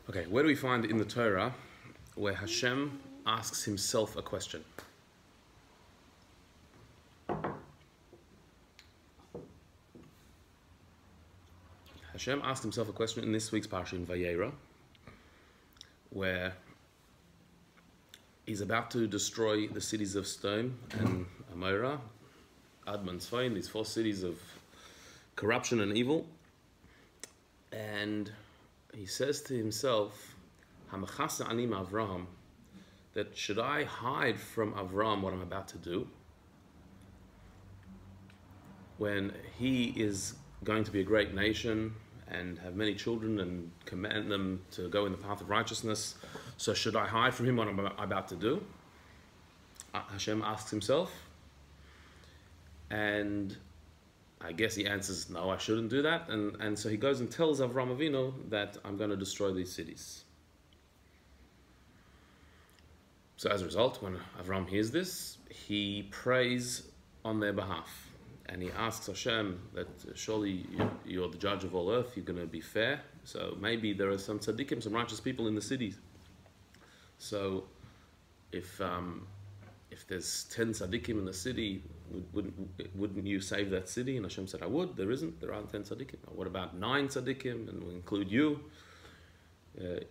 Okay, where do we find in the Torah where Hashem asks himself a question? Hashem asked himself a question in this week's parsha in Vayera, where he's about to destroy the cities of Sodom and Amorah, Admon Tzvain, these 4 cities of corruption and evil. And he says to himself, Hamachasa anim Avrohom, that should I hide from Avrohom what I'm about to do, when he is going to be a great nation and have many children and command them to go in the path of righteousness, so should I hide from him what I'm about to do? Hashem asks himself, and I guess he answers, no, I shouldn't do that. And so he goes and tells Avram Avinu that I'm going to destroy these cities. So as a result, when Avram hears this, he prays on their behalf. And he asks Hashem that surely you're the judge of all earth, you're going to be fair. So maybe there are some tzaddikim, some righteous people in the cities. So if there's 10 tzaddikim in the city, wouldn't you save that city? And Hashem said, I would. There isn't. There aren't 10 tzaddikim. What about 9 tzaddikim? And we'll include you. The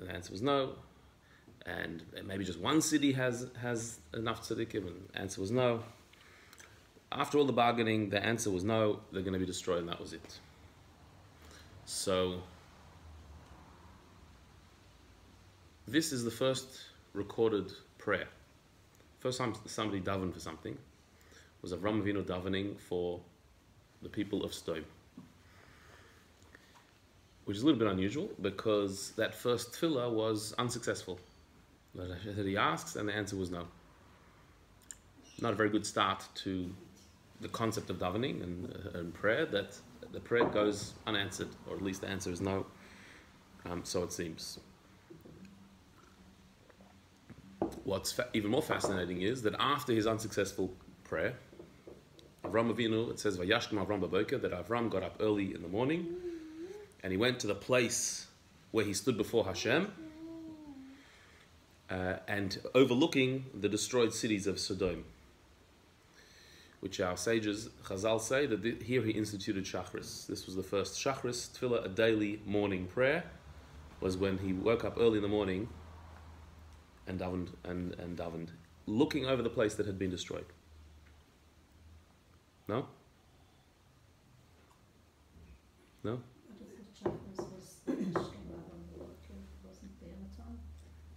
answer was no. And maybe just 1 city has enough tzaddikim. And the answer was no. After all the bargaining, the answer was no. They're going to be destroyed, and that was it. So this is the first recorded prayer. First time somebody davened for something was Avram Avinu davening for the people of Sodom, which is a little bit unusual because that first tefillah was unsuccessful. That he asks, and the answer was no. Not a very good start to the concept of davening and prayer, that the prayer goes unanswered, or at least the answer is no. So it seems. What's even more fascinating is that after his unsuccessful prayer, Avram Avinu, it says, Vayashkem Avram b'boker, that Avram got up early in the morning and he went to the place where he stood before Hashem and overlooking the destroyed cities of Sodom, which our sages, Chazal, say that here he instituted Shachris. This was the first Shachris tefillah, a daily morning prayer, was when he woke up early in the morning and davened, looking over the place that had been destroyed. No? No?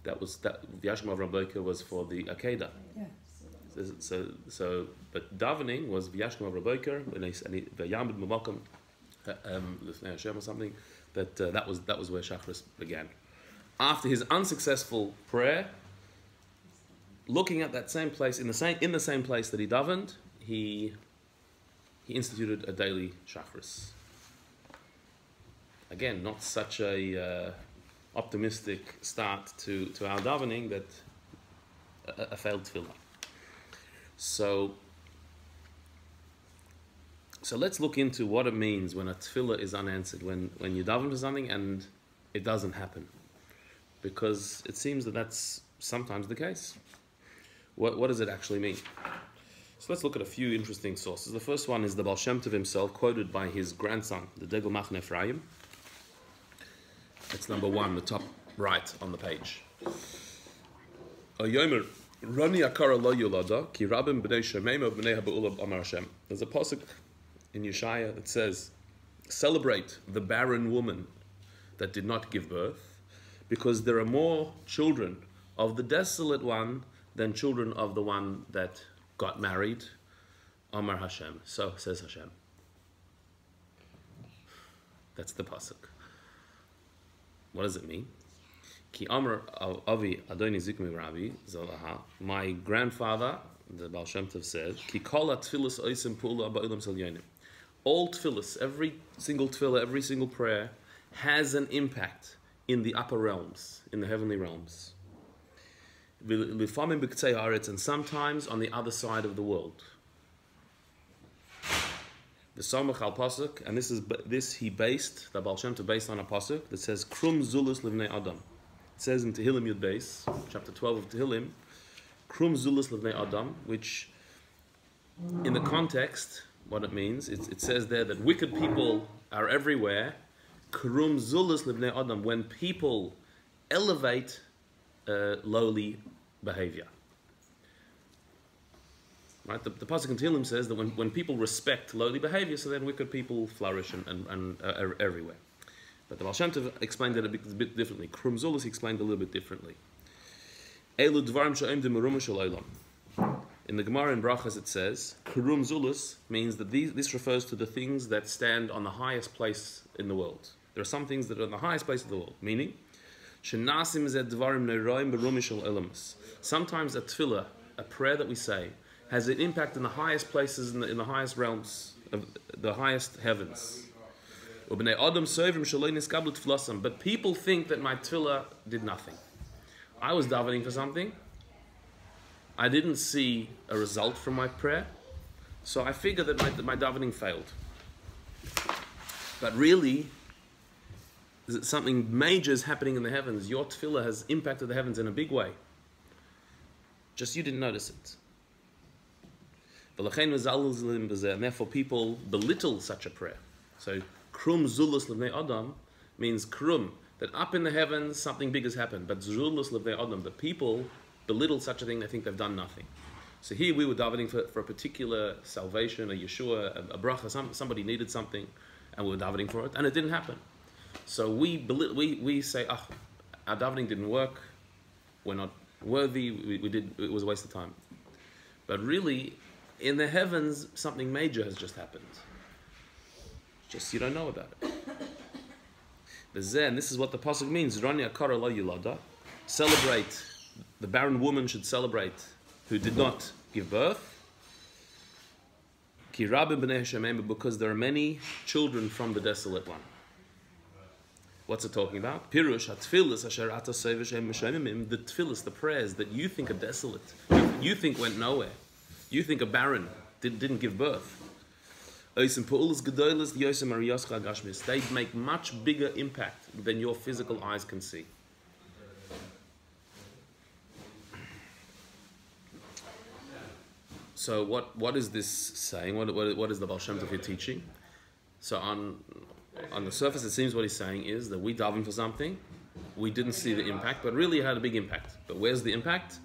That was V'yashkem Avram b'boker was for the Akedah. Yeah. So, but davening was V'yashkem Avram b'boker, and V'yamid B'makom L'fnei Hashem or something. That was where Shachris began. After his unsuccessful prayer, looking at that same place, in the same place that he davened, he instituted a daily Shachris. Again, not such a optimistic start to our davening, that a failed tefillah. So let's look into what it means when a tefillah is unanswered, when you daven for something and it doesn't happen, because it seems that that's sometimes the case. What does it actually mean? So let's look at a few interesting sources. The first one is the Baal Shem Tov himself, quoted by his grandson, the Degel Machne Ephraim. It's number 1, the top right on the page. There's a pasuk in Yeshaya that says, celebrate the barren woman that did not give birth, because there are more children of the desolate one than children of the one that got married. Amar Hashem. So says Hashem. That's the pasuk. What does it mean? Ki Amar Avi Adoni Zikmi Rabbi Zolaha. My grandfather, the Baal Shem Tov, said, Ki Kol HaTfilos Oisem Pula Ba'olam Sel Yonim. All tefillas, every single tefillah, every single prayer, has an impact in the upper realms, in the heavenly realms. And sometimes on the other side of the world. The Somach al Pasuk, and this he based, the Baal Shem Tov based on a Pasuk that says, Krum Zulus Livnei Adam. It says in Tehillim Yud Beis, chapter 12 of Tehillim, Krum Zulus Livnei Adam, which in the context, what it means, it says there that wicked people are everywhere. Krum Zulus Livnei Adam, when people elevate lowly behavior. Right? The Pasuk in Tehillim says that when people respect lowly behavior, so then wicked people flourish and are everywhere. But the Baal Shem Tov explained it a bit differently. Krum Zulus explained it a little bit differently. Elu dvarim she'oim demerumu shel olam. In the Gemara in Brachas it says, Krum Zulus means that this refers to the things that stand on the highest place in the world. There are some things that are on the highest place of the world, meaning, sometimes a tefillah, a prayer that we say, has an impact in the highest places, in the highest realms, of the highest heavens. But people think that my tefillah did nothing. I was davening for something. I didn't see a result from my prayer, so I figured that my davening failed. But really, something major is happening in the heavens. Your tefillah has impacted the heavens in a big way. Just you didn't notice it. And therefore people belittle such a prayer. So, Krum Zulus Livnei Adam means Krum, that up in the heavens something big has happened. But Zulus Livnei Adam, that people belittle such a thing, they think they've done nothing. So here we were davening for a particular salvation, a Yeshua, a bracha, somebody needed something, and we were davening for it, and it didn't happen. So we say, our davening didn't work, we're not worthy, it was a waste of time. But really, in the heavens, something major has just happened. Just you don't know about it. And this is what the pasuk means. Rani akara lo yilada. Celebrate. The barren woman should celebrate who did not give birth. Ki rabim b'nei Hashem, because there are many children from the desolate one. What's it talking about? Pirush hatfilas asher ata sevish mishemim. The tefillas, the prayers that you think are desolate, you think went nowhere, you think are barren, didn't give birth. They make much bigger impact than your physical eyes can see. So what is this saying? What is the Baal Shem Tov here teaching? So on the surface, it seems what he's saying is that we daven for something, we didn't see the impact, but really it had a big impact. But where's the impact?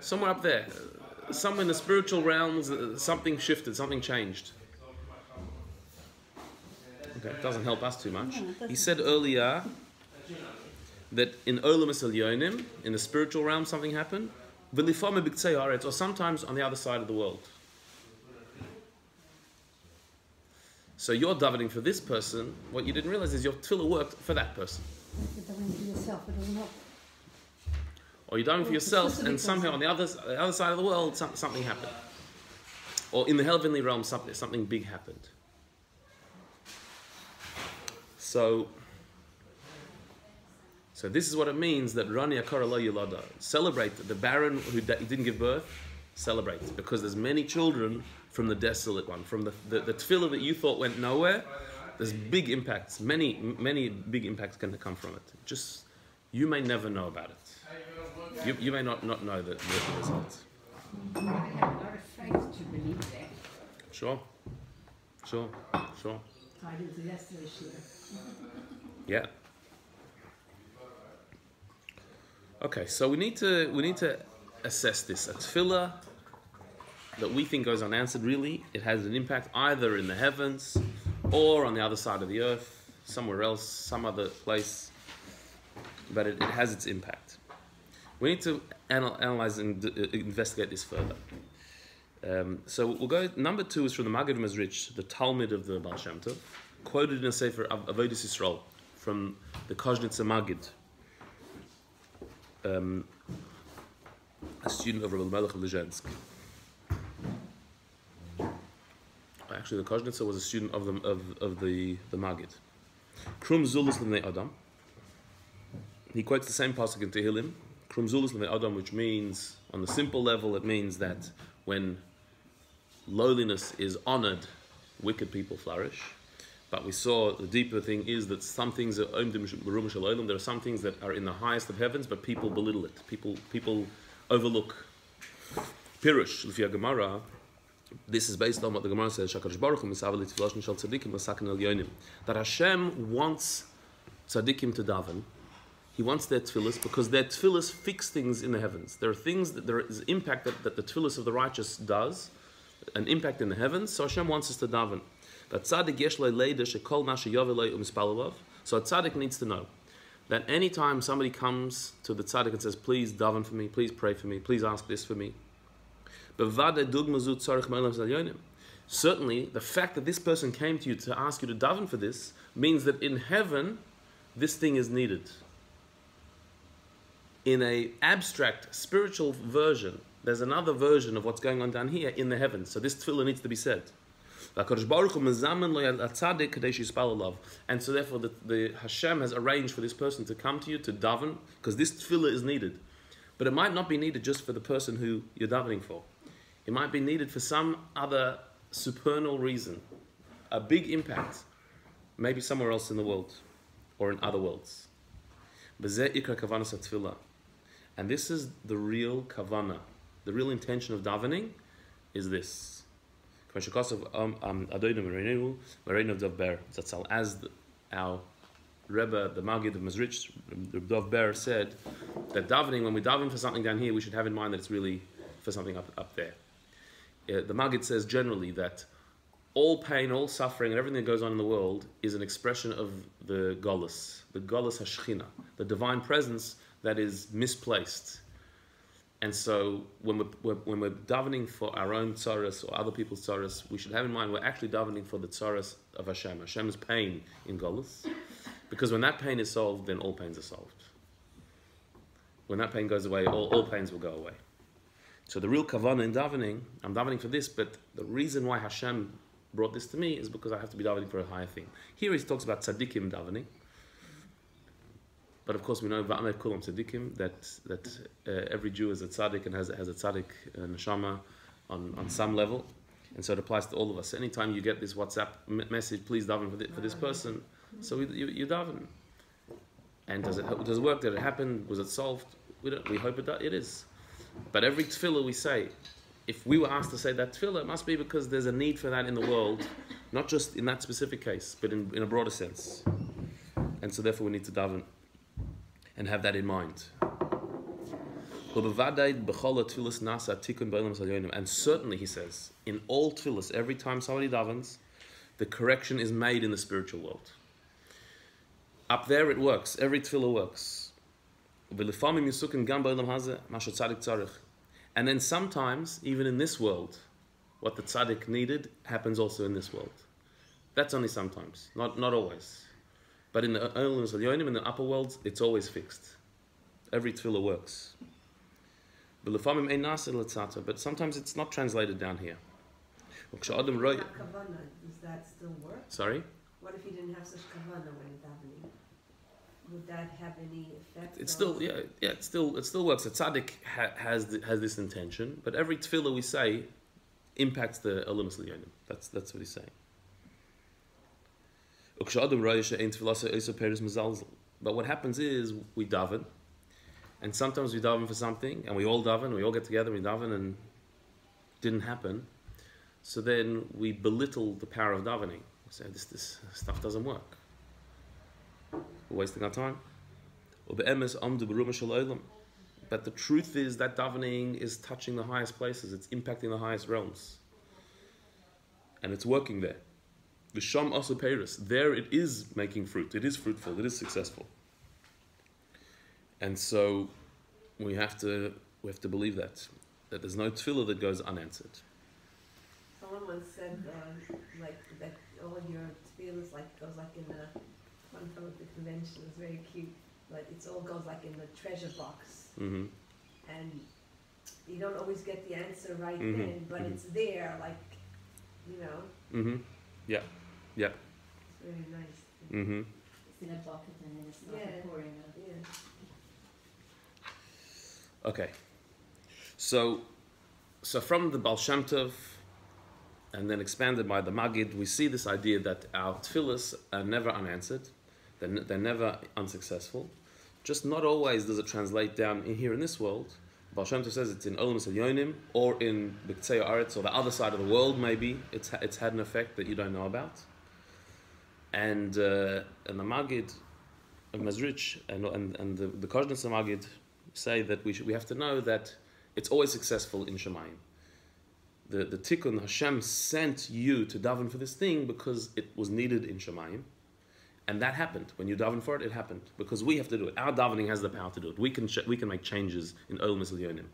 Somewhere up there. Somewhere in the spiritual realms, something shifted, something changed. Okay, it doesn't help us too much. He said earlier that in Olam Elyonim, in the spiritual realm, something happened. Or sometimes on the other side of the world. So you're davening for this person. What you didn't realize is your tefillah worked for that person. Or you're davening for yourself, and somehow on the other side of the world, something happened. Or in the heavenly realm, something big happened. So this is what it means that Rani Akara Lo Yilada. Celebrate the barren who didn't give birth. Celebrate, because there's many children from the desolate one, from the tefillah that you thought went nowhere. There's big impacts, many big impacts can come from it. Just you may never know about it. You may not know the results. I have a lot of faith to believe that. Sure. I did yesterday, Yeah. Okay, so we need to assess this. A tefillah that we think goes unanswered, really, it has an impact either in the heavens or on the other side of the earth, somewhere else, some other place, but it has its impact. We need to analyze and investigate this further. So we'll go. Number 2 is from the Maggid Mezrich, the Talmud of the Baal Shem Tov, quoted in a Sefer Avodas Yisrael from the Koznitzer Maggid, a student of Rabbi Melech of Lezhensk. Actually, the Koznitzer was a student of the Maggid. Krum Zulus L'nei Adam. He quotes the same pasuk in Tehillim. Krum Zulus L'nei Adam, which means, on the simple level, it means that when lowliness is honored, wicked people flourish. But we saw the deeper thing is that some things are there are some things that are in the highest of heavens, but people belittle it. People overlook. Pirush, Lefia Gemara. This is based on what the Gemara says. That Hashem wants tzaddikim to daven. He wants their tefillas because their tefillas fix things in the heavens. There are things that there is impact that the tefillas of the righteous does, an impact in the heavens. So Hashem wants us to daven. So a tzaddik needs to know that anytime somebody comes to the tzaddik and says, please daven for me, please pray for me, please ask this for me. Certainly, the fact that this person came to you to ask you to daven for this means that in heaven, this thing is needed. In an abstract, spiritual version, there's another version of what's going on down here in the heavens. So this tefillah needs to be said. And so therefore the Hashem has arranged for this person to come to you to daven, because this tefillah is needed. But it might not be needed just for the person who you're davening for. It might be needed for some other supernal reason, a big impact, maybe somewhere else in the world, or in other worlds. And this is the real kavanah, the real intention of davening is this. As our Rebbe, the Maggid of Mezrich, Dov Ber, said that davening, when we daven for something down here, we should have in mind that it's really for something up there. The Maggid says generally that all pain, all suffering, and everything that goes on in the world is an expression of the Golus HaShechina, the divine presence that is misplaced. And so when we're davening for our own tzaras or other people's tzaras, we should have in mind we're actually davening for the tzaras of Hashem, Hashem's pain in Golus. Because when that pain is solved, then all pains are solved. When that pain goes away, all pains will go away. So the real kavanah in davening, I'm davening for this, but the reason why Hashem brought this to me is because I have to be davening for a higher thing. Here he talks about tzaddikim davening. But of course we know Va'amed Kulam tzaddikim, that every Jew is a tzaddik and has a tzaddik neshama on some level. And so it applies to all of us. Anytime you get this WhatsApp message, please daven for this person, so you daven. And does it work? Did it happen? Was it solved? We hope it is. But every tefillah we say, if we were asked to say that tefillah, it must be because there's a need for that in the world, not just in that specific case, but in a broader sense. And so therefore we need to daven and have that in mind. And certainly, he says, in all tefillahs, every time somebody davens, the correction is made in the spiritual world. Up there it works, every tefillah works. And then sometimes, even in this world, what the tzaddik needed happens also in this world. That's only sometimes, not always. But in the upper worlds, it's always fixed. Every tefillah works. But sometimes it's not translated down here. Does that still work? Sorry? What if you didn't have such kavanah when davening? Would that have any effect? It still works. The tzaddik has this intention, but every tefillah we say impacts the Olumas L'Yonim. That's what he's saying. But what happens is we daven, and sometimes we daven for something, and we all get together, we daven, and it didn't happen. So then we belittle the power of davening. We say this stuff doesn't work. We're wasting our time. But the truth is that davening is touching the highest places. It's impacting the highest realms. And it's working there. V'sham asu peiros. There it is making fruit. It is fruitful. It is successful. And so we have to believe that there's no tefillah that goes unanswered. Someone once said like that all your tefillahs goes like in the one from the convention is very cute, but it all goes like in the treasure box. Mm-hmm. And you don't always get the answer right then, but it's there, Mm-hmm. Yeah. It's very nice. Mm-hmm. It's in a bucket and then it's not pouring out. Yeah. Okay. So from the Baal Shem Tov, and then expanded by the Magid, we see this idea that our tefillas are never unanswered, they're never unsuccessful. Just not always does it translate down in here in this world. Baal Shem Tov says it's in Olam Yonim or in B'Ktzei Aretz or the other side of the world. Maybe it's had an effect that you don't know about. And the Magid of Mezrich and the Koshnas Magid say that we have to know that it's always successful in Shemayim. The Tikkun, Hashem sent you to daven for this thing because it was needed in Shemayim. And that happened. When you daven for it, it happened. Because we have to do it. Our davening has the power to do it. We can make changes in Olam Yonim.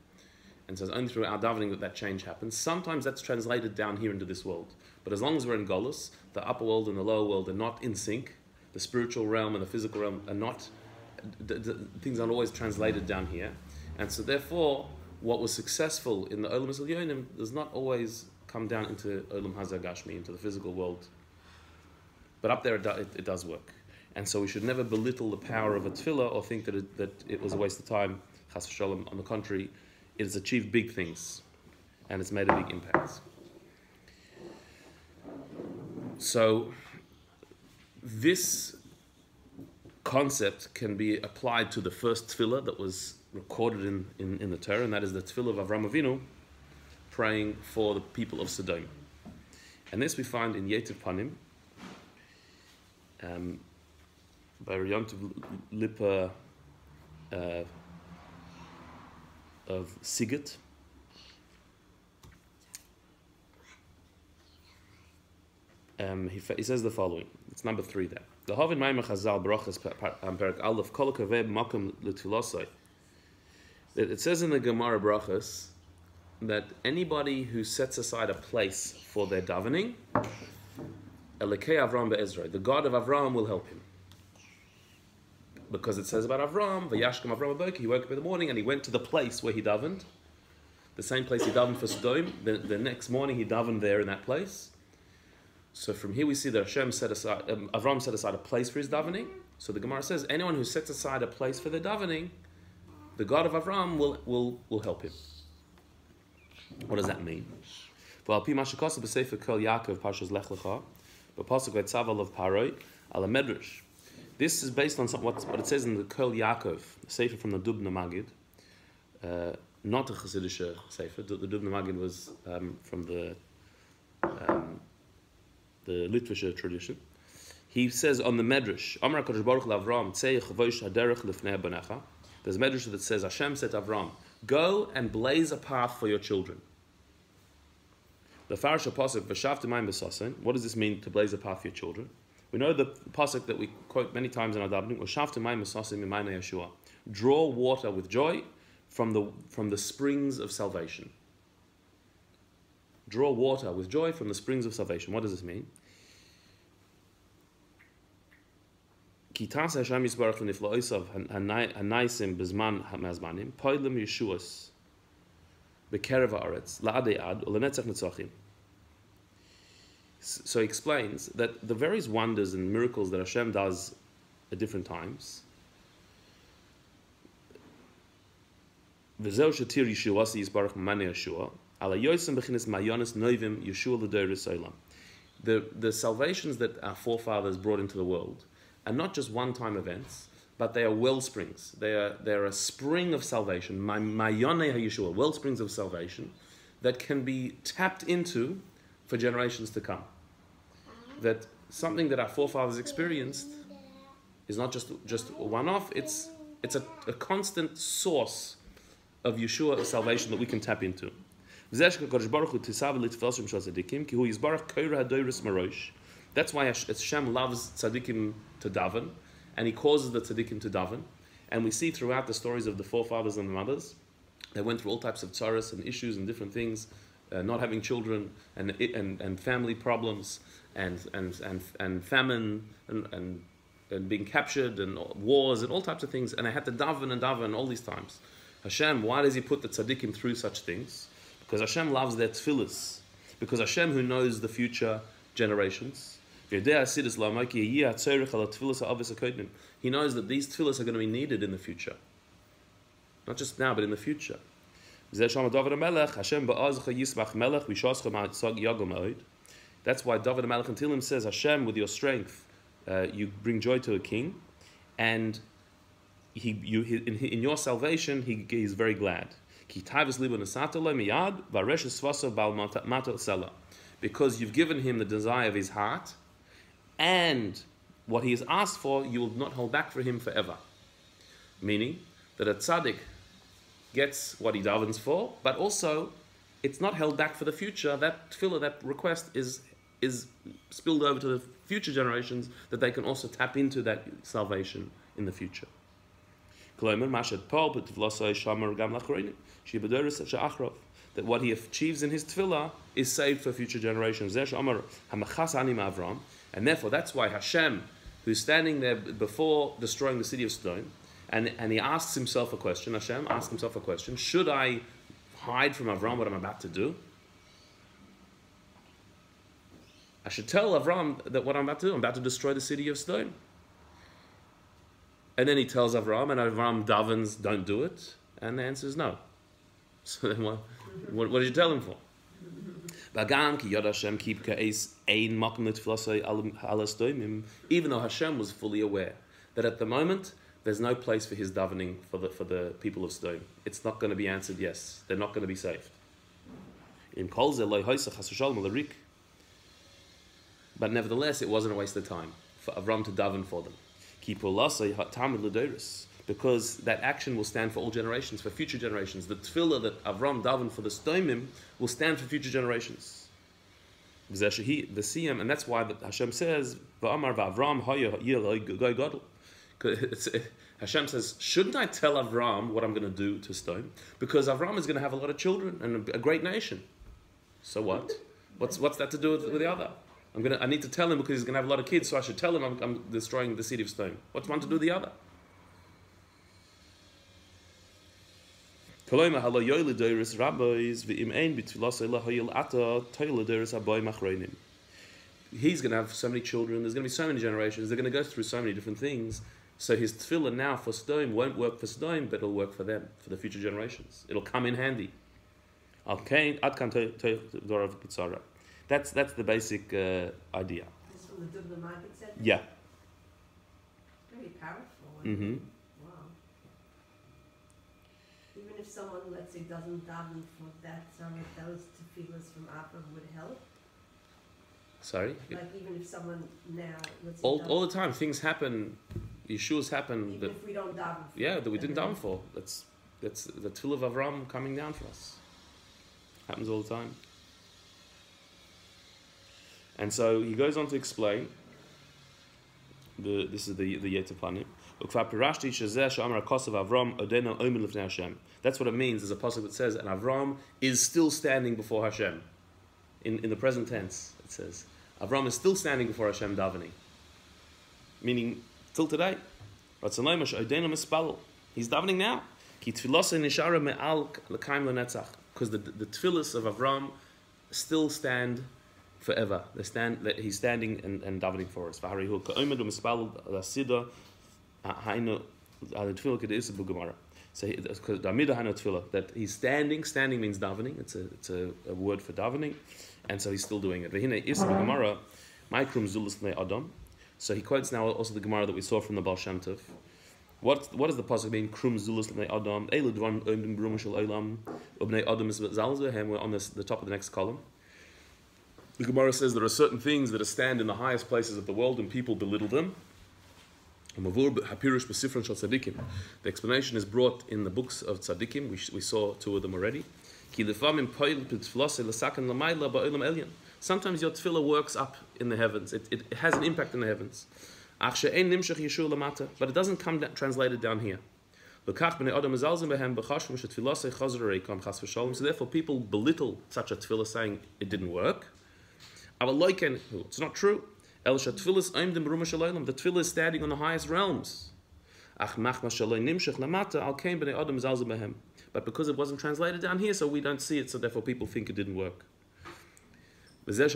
And so it's only through our davening that change happens. Sometimes that's translated down here into this world. But as long as we're in Golus, the upper world and the lower world are not in sync. The spiritual realm and the physical realm are not, things aren't always translated down here. And so therefore, what was successful in the Olam Yonim does not always come down into Olam Hazeh Gashmi, into the physical world. But up there it does work. And so we should never belittle the power of a tefillah or think that it was a waste of time. Chas v'sholom. On the contrary, it has achieved big things and it's made a big impact. So this concept can be applied to the first tefillah that was recorded in the Torah, and that is the tefillah of Avram Avinu praying for the people of Sodom. And this we find in Yetiv Panim, by Riyontiv Lipa of Siget. He says the following. It's number 3 there. The Hovin Maimer Chazal Brachas Perak Aleph Kol Kaveh Makom L'Tfilosai. It says in the Gemara Brachas that anybody who sets aside a place for their davening, Elokei Avram be'Ezroi, the God of Avram will help him. Because it says about Avram, Vayashkem Avram Aboki, he woke up in the morning and he went to the place where he davened, the same place he davened for Sodom. The next morning he davened there in that place. So from here we see that Hashem Avram set aside a place for his davening. So the Gemara says anyone who sets aside a place for their davening, the God of Avram will help him. What does that mean? Well, Pi Mashakasa b'Sefer Kol Yaakov Parshas Lech Lecha, b'Pasuk V'Tzaval of Paroi Ala Medrash. This is based on what it says in the Kol Yaakov, the Sefer from the Dubna Magid, not a Chassidish Sefer. The Dubna Magid was from the Litvische tradition. He says on the Medrash, Amar HaKadosh Baruch L'Avram, Tzei Chavosh Haderech Lifnei Banecha. There's a Medrash that says, Hashem said to Avram, go and blaze a path for your children. The Farash Pasuk, V'shavte mayim b'sasen. What does this mean, to blaze a path for your children? We know the Pasuk that we quote many times in our davening, V'shavte mayim b'sasen mimayne Yeshua. Draw water with joy from the springs of salvation. Draw water with joy from the springs of salvation. What does this mean? Kitas Hashem Yisbarach L'nifla'osav hanaisim b'zman ha'mazmanim poilim Yeshuas b'kerev ha'aretz la'adei ad u'lenetzach netzachim. So he explains that the various wonders and miracles that Hashem does at different times, v'zeu shetir Yeshuas Yisbarach Mamane Yeshua ala yosem b'chinas mayonis noivim Yeshua l'doros olam. The salvations that our forefathers brought into the world are not just one-time events, but they are wellsprings. They're a spring of salvation, mayoneh ha'Yeshua, wellsprings of salvation that can be tapped into for generations to come. That something that our forefathers experienced is not just a one-off. It's a constant source of Yeshua, of salvation that we can tap into. That's why Hashem loves tzaddikim to daven, and He causes the tzaddikim to daven. And we see throughout the stories of the forefathers and the mothers, they went through all types of tzaras and issues and different things, not having children and family problems and famine and being captured and wars and all types of things. And they had to daven all these times. Hashem, why does He put the tzaddikim through such things? Because Hashem loves their tefillas. Because Hashem, who knows the future generations, He knows that these tefillas are going to be needed in the future. Not just now, but in the future. That's why David Melech in Tehillim says, Hashem, with your strength, you bring joy to a king, and in your salvation, he's very glad. Because you've given him the desire of his heart, and what he has asked for, you will not hold back for him forever. Meaning that a tzaddik gets what he davens for, but also it's not held back for the future. That tefillah, that request is spilled over to the future generations, that they can also tap into that salvation in the future. That what he achieves in his tefillah is saved for future generations. And therefore that's why Hashem, who's standing there before destroying the city of Sodom, and he asks himself a question, Hashem asks himself a question, should I hide from Avram what I'm about to do? I should tell Avram that what I'm about to do, I'm about to destroy the city of Sodom. And then he tells Avram, and Avram davens, don't do it. And the answer is no. So then what did you tell him for? Even though Hashem was fully aware that at the moment there's no place for his davening for the people of Sodom. It's not going to be answered yes. They're not going to be saved. But nevertheless, it wasn't a waste of time for Avram to daven for them. Because that action will stand for all generations, for future generations. The tefillah that Avram davened for the Sodom will stand for future generations. And that's why Hashem says, Hashem says, shouldn't I tell Avram what I'm going to do to Sodom? Because Avram is going to have a lot of children and a great nation. So what? What's that to do with the other? I need to tell him because he's going to have a lot of kids, so I should tell him I'm destroying the city of Sodom. What's one to do with the other? He's going to have so many children, there's going to be so many generations, they're going to go through so many different things. So his tefillah now for Sodom won't work for Sodom, but it'll work for them, for the future generations. It'll come in handy. That's the basic idea. This from the Dublin Market Centre? Yeah. Very powerful. Mm-hmm. Wow. Even if someone, let's say, doesn't daven for that, some of those tefillahs from Avrohom would help? Sorry? Like even if someone now, let's say, All the time, things happen, Yeshua's happen. Even if we don't daven for that we didn't daven for. That's the tefillah of Avram coming down for us. Happens all the time. And so he goes on to explain, this is the Yetzer Panim. That's what it means. There's a pasuk that says, and Avram is still standing before Hashem. In the present tense, it says. Avram is still standing before Hashem davening. Meaning, till today. He's davening now. Because the tefillahs of Avram still stand forever. He's standing and davening for us. So that he's standing. Standing means davening. It's a word for davening, and so he's still doing it. So he quotes now also the Gemara that we saw from the Baal Shem Tov. What does the pasuk mean? Krum zulus l'nei adam. Elu dvarim omdim b'rum shel olam. Ubnei adam is zalzehem. We're on the top of the next column. The Gemara says there are certain things that stand in the highest places of the world, and people belittle them. The explanation is brought in the books of tzaddikim. We saw two of them already. Sometimes your tefillah works up in the heavens. It has an impact in the heavens. But it doesn't come translated down here. So therefore people belittle such a tefillah, saying it didn't work. It's not true. The tefillah is standing on the highest realms. But because it wasn't translated down here, so we don't see it, so therefore people think it didn't work. So that's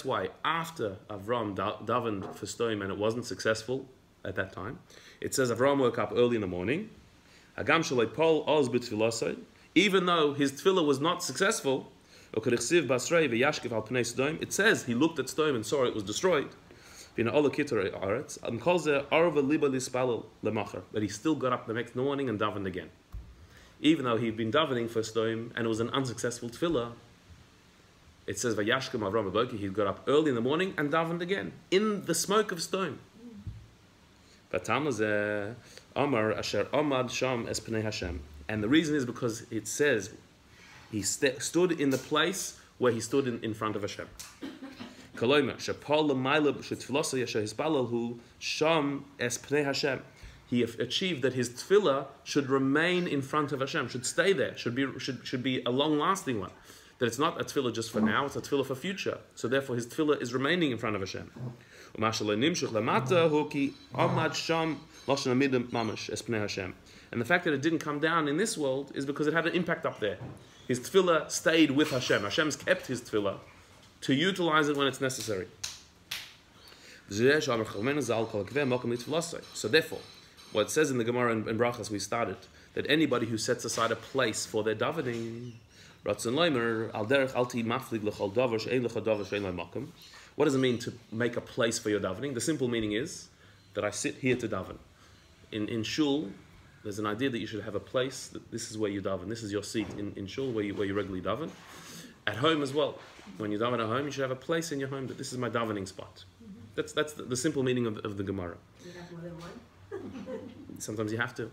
why after Avram davened for Sodom and it wasn't successful at that time, it says Avram woke up early in the morning, even though his tefillah was not successful, It says he looked at Sodom and saw it was destroyed. But he still got up the next morning and davened again. Even though he'd been davening for Sodom and it was an unsuccessful tefillah, it says Vayashkem Avram Aboki, he got up early in the morning and davened again in the smoke of Sodom. And the reason is because it says he stood in the place where he stood in front of Hashem. He achieved that his tefillah should remain in front of Hashem, should stay there, should be a long-lasting one. That it's not a tefillah just for now, it's a tefillah for future. So therefore his tefillah is remaining in front of Hashem. And the fact that it didn't come down in this world is because it had an impact up there. His tefillah stayed with Hashem. Hashem's kept his tefillah to utilize it when it's necessary. So therefore, what it says in the Gemara in Brachas we started, that anybody who sets aside a place for their davening, what does it mean to make a place for your davening? The simple meaning is that I sit here to daven. In shul, there's an idea that you should have a place, that this is where you daven, this is your seat in shul where you regularly daven. At home as well, when you daven at home, you should have a place in your home that this is my davening spot. That's the simple meaning of the Gemara. You have more than one? Sometimes you have to.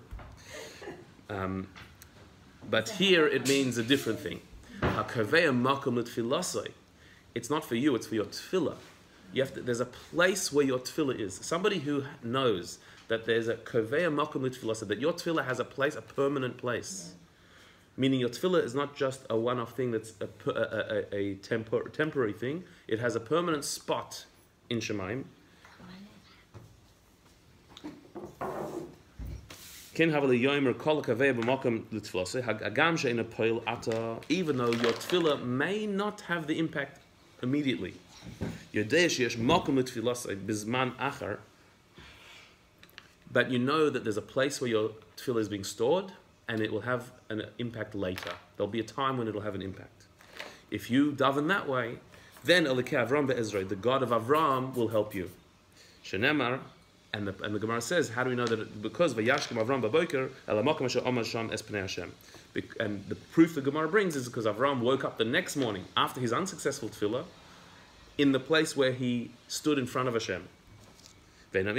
But here it means a different thing. It's not for you, it's for your tefillah. There's a place where your tefillah is. Somebody who knows that there's a kovei makom l'tefillah, that your tefillah has a place, a permanent place. Yeah. Meaning your tefillah is not just a one-off thing that's a temporary thing. It has a permanent spot in Shemaim. Even though your tefillah may not have the impact immediately. But you know that there's a place where your tefillah is being stored and it will have an impact later. There'll be a time when it will have an impact. If you daven that way, then Elikei Avram be'ezrei, the God of Avram, will help you. Shenemar, and the Gemara says, how do we know that? Because Vayashkem Avram b'boker el hamakom asher omad sham es pnei Hashem. And the proof the Gemara brings is because Avram woke up the next morning after his unsuccessful tefillah in the place where he stood in front of Hashem. It's not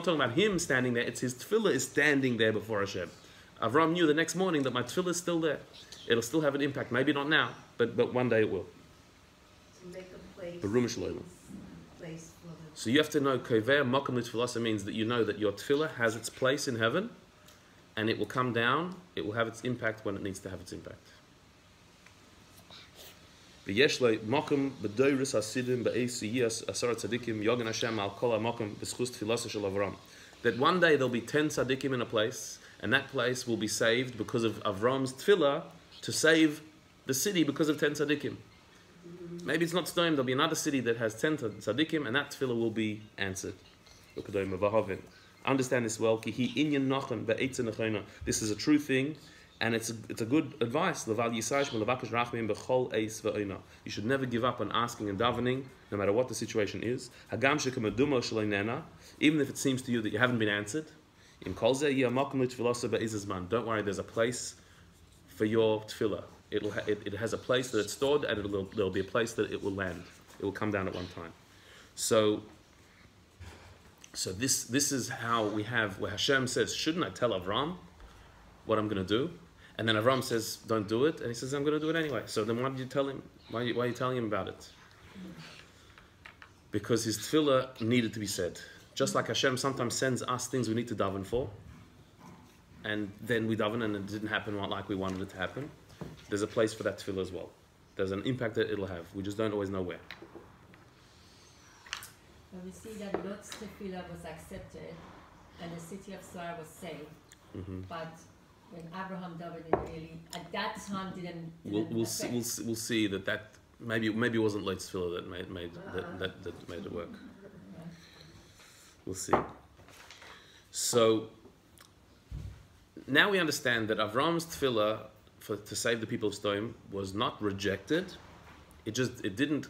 talking about him standing there, it's his tefillah is standing there before Hashem. Avram knew the next morning that my tefillah is still there. It'll still have an impact, maybe not now, but one day it will. To make a place. So you have to know, Kovei Makom L'Tefillah means that you know that your tefillah has its place in heaven, and it will come down, it will have its impact when it needs to have its impact. That one day there'll be 10 tzaddikim in a place, and that place will be saved because of Avram's tefillah to save the city because of 10 tzaddikim. Maybe it's not Sodom, there'll be another city that has 10 tzaddikim, and that tefillah will be answered. Understand this well. This is a true thing, and it's a good advice. You should never give up on asking and davening, no matter what the situation is. Even if it seems to you that you haven't been answered. Don't worry, there's a place for your tefillah. It has a place that it's stored, and there'll be a place that it will land. It will come down at one time. So this is how we have, where Hashem says, shouldn't I tell Avram what I'm going to do? And then Avram says, don't do it. And he says, I'm going to do it anyway. So then why did you tell him? Why are you telling him about it? Because his tefillah needed to be said. Just like Hashem sometimes sends us things we need to daven for, and then we daven and it didn't happen like we wanted it to happen. There's a place for that tefillah as well. There's an impact that it'll have. We just don't always know where. Well, we see that Lot's tefillah was accepted and the city of Sodom was saved. Mm-hmm. But when Avrohom davened, really at that time didn't we'll see that maybe it wasn't Lot's tefillah that made it work. We'll see. So now we understand that Avram's tefillah to save the people of Sodom was not rejected. It didn't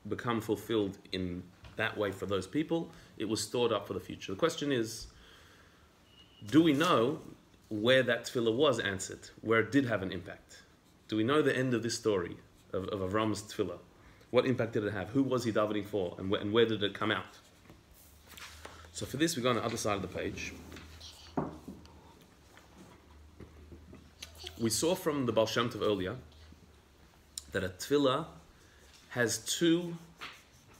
become fulfilled in that way for those people. It was stored up for the future. The question is, do we know where that tefillah was answered, where it did have an impact? Do we know the end of this story of Avram's tefillah? What impact did it have? Who was he davening for? And where did it come out? So for this, we go on the other side of the page. We saw from the Baal Shem Tov earlier that a tefillah has two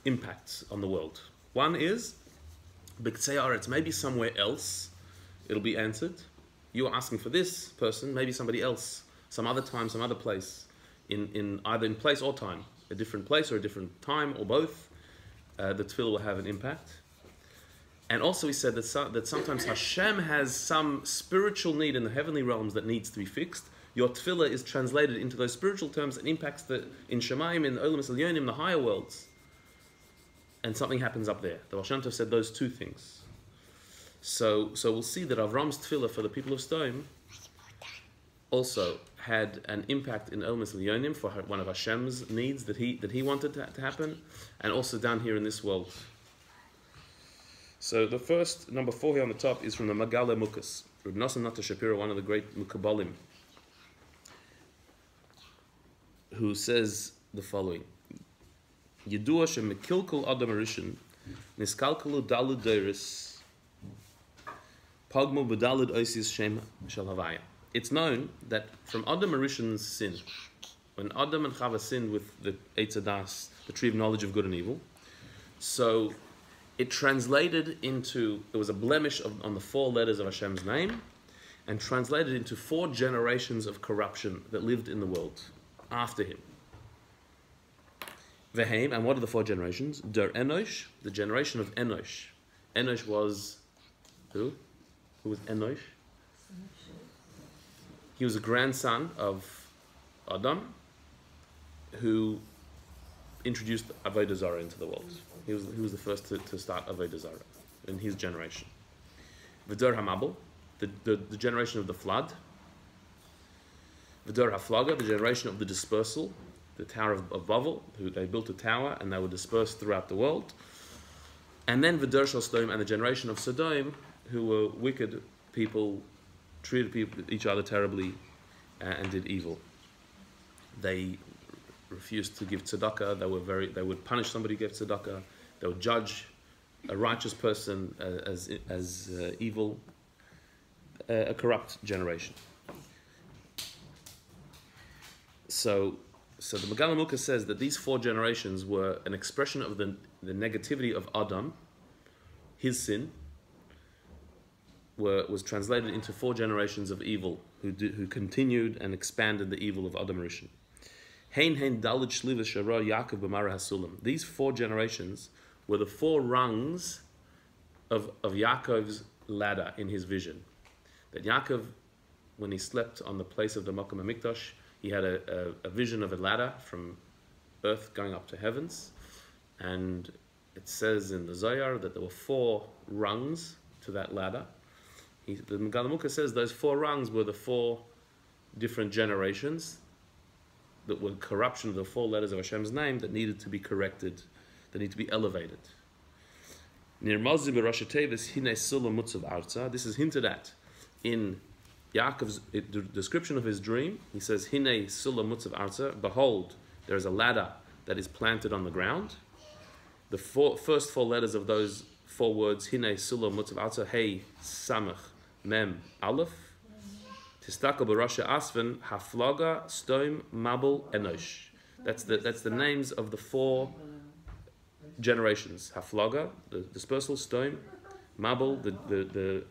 impacts on the world. One is, b'ktzei haaretz, maybe somewhere else it'll be answered. You are asking for this person, maybe somebody else, some other time, some other place, in either in place or time, a different place or a different time or both, the tefillah will have an impact. And also he said that sometimes Hashem has some spiritual need in the heavenly realms that needs to be fixed. Your tefillah is translated into those spiritual terms and impacts in Shemayim, in Olam Elyonim, the higher worlds. And something happens up there. The Baal Shem Tov said those two things. So we'll see that Avram's tefillah for the people of Sodom also had an impact in Olam Elyonim for one of Hashem's needs that he wanted to happen, and also down here in this world. So the first, number 4 here on the top, is from the Magale Mukas. Reb Nosson Nata Shapiro, one of the great Mukabalim, who says the following: Yedua shemekilkul Adam Rishon niskalkalu dalud deiris pagmu b'dalud oisis shem shel havaya. It's known that from Adam Rishon's sin, when Adam and Chava sinned with the Eitz Hadas, the tree of knowledge of good and evil, so it translated into, there was a blemish on the 4 letters of Hashem's name, and translated into 4 generations of corruption that lived in the world after him. Veheim, and what are the 4 generations? Der Enosh, the generation of Enosh. Enosh was who? Who was Enosh? He was a grandson of Adam, who introduced Avodah Zarah into the world. He was the first to start Avodah Zarah in his generation. V'dor HaMabel, the generation of the flood. V'dor HaFlaga, the generation of the dispersal, the Tower of Babel, who they built a tower and they were dispersed throughout the world. And then V'dor Shel Sodom, and the generation of Sodom, who were wicked people, treated each other terribly, and did evil. They refused to give tzedakah. They would punish somebody who gave tzedakah. They would judge a righteous person as evil, a corrupt generation. So the Megillah Milcah says that these 4 generations were an expression of the negativity of Adam. His sin was translated into 4 generations of evil who continued and expanded the evil of Adam Rishon. These 4 generations were the 4 rungs of Yaakov's ladder in his vision. That Yaakov, when he slept on the place of the Makom HaMikdash, he had a vision of a ladder from earth going up to heavens. And it says in the Zohar that there were 4 rungs to that ladder. The Megillah Milcah says those 4 rungs were the 4 different generations that were corruption of the 4 letters of Hashem's name that needed to be corrected, that need to be elevated. This is hinted at in Yaakov's description of his dream. He says, Hine Sula Mutzav Arza, behold, there is a ladder that is planted on the ground. The first 4 letters of those 4 words, Hine Sula Mutzav Arza, Hey Samach Mem Aleph, Tistaka Barasha Asvan, Haflaga, Sodom, Mabel, Enosh. That's the names of the 4 generations. Haflaga, the dispersal, Sodom, Mabel, the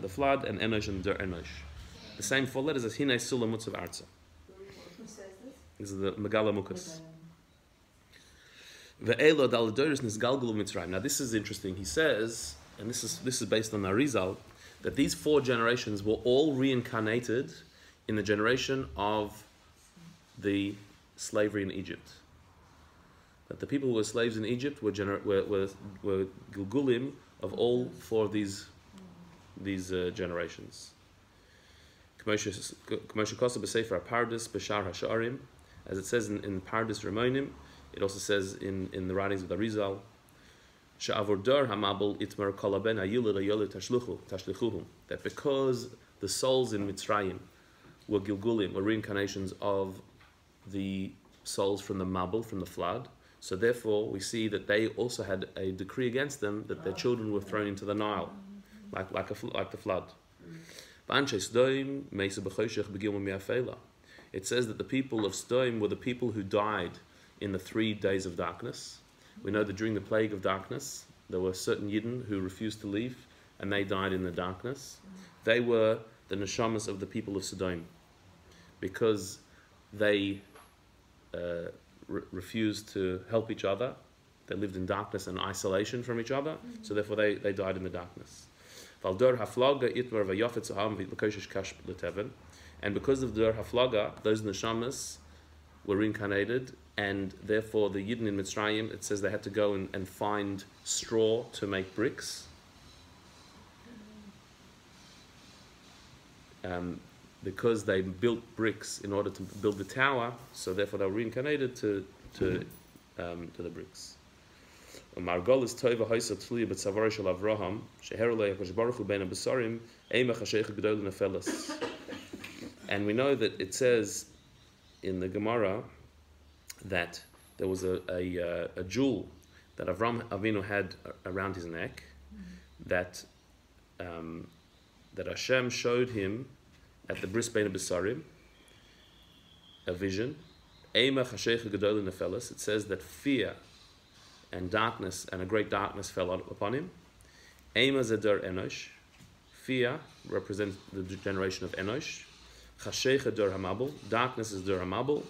flood, and Enosh and Der Enosh. The same 4 letters as Hine Sula Mutzav Arza. Who says this? This is the Megillah Mukas. Ve'elo daladoris nisgalgalu Mitzrayim. Now this is interesting. He says, and this is based on Arizal, that these 4 generations were all reincarnated in the generation of the slavery in Egypt. That the people who were slaves in Egypt were Gilgulim of all 4 of these generations. K'moshe Kosa b'Sefer HaPardis b'Shar HaSha'arim, as it says in Pardis Ramonim, it also says in the writings of the Arizal, She'avor hamabel itmar kol haben hayilud hayolid tashlichuhum, that because the souls in Mitzrayim were Gilgulim, were reincarnations of the souls from the Mabel, from the flood, so therefore we see that they also had a decree against them that their children were thrown into the Nile, like the flood. It says that the people of Sodom were the people who died in the 3 days of darkness. We know that during the plague of darkness, there were certain Yidden who refused to leave, and they died in the darkness. They were the neshamas of the people of Sodom, because they refused to help each other. They lived in darkness and isolation from each other, so therefore they died in the darkness. And because of the Dur Haflaga, those neshamas were reincarnated, and therefore the Yidden in Mitzrayim, it says they had to go and find straw to make bricks. Because they built bricks in order to build the tower, so therefore they were reincarnated to the bricks. Margolis Tova Haisa Tliya B'Tzavara Shel Avrohom Sheherolei HaKadosh Baruch Hu Bein HaBesarim Eimach HaSheich HaGedol Nefelas. And we know that it says in the Gemara that there was a jewel that Avram Avinu had around his neck, that Hashem showed him at the Bris Bein HaBesarim, a vision. Eimach HaSheich HaGedol Nefelas. It says that fear and darkness, and a great darkness fell upon him. Eima Zedar Enosh. Fear represents the generation of Enosh. Chashecha Dur Hamabel. Darkness is Dur Hamabel.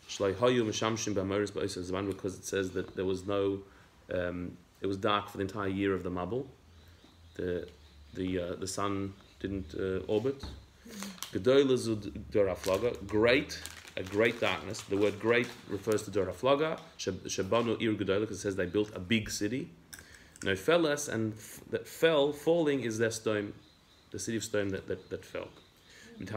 Shloi Hayu Mishamshim B'Amoris B'Osav Zman, because it says that there was no, it was dark for the entire year of the Mabel. The sun didn't orbit. Gedola Zud Dur Haflaga. A great darkness. The word great refers to Dur Haflaga. Shabanu Ir Gedola, because it says they built a big city. No fellas, and that falling is their stone, the city of stone that fell. It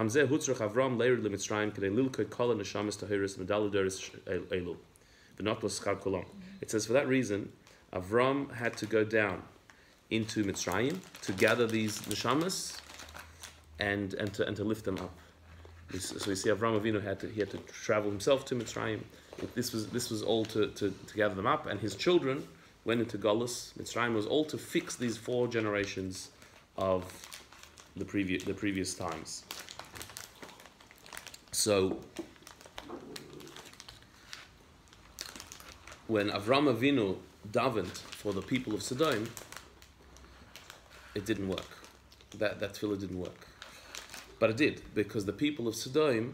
says for that reason, Avram had to go down into Mitzrayim to gather these neshamas and to lift them up. So we see Avram Avinu had to travel himself to Mitzrayim. This was all to gather them up, and his children went into Golus. Mitzrayim was all to fix these 4 generations of the previous times. So when Avram Avinu davened for the people of Sodom, it didn't work. That tefillah didn't work. But it did, because the people of Sodom,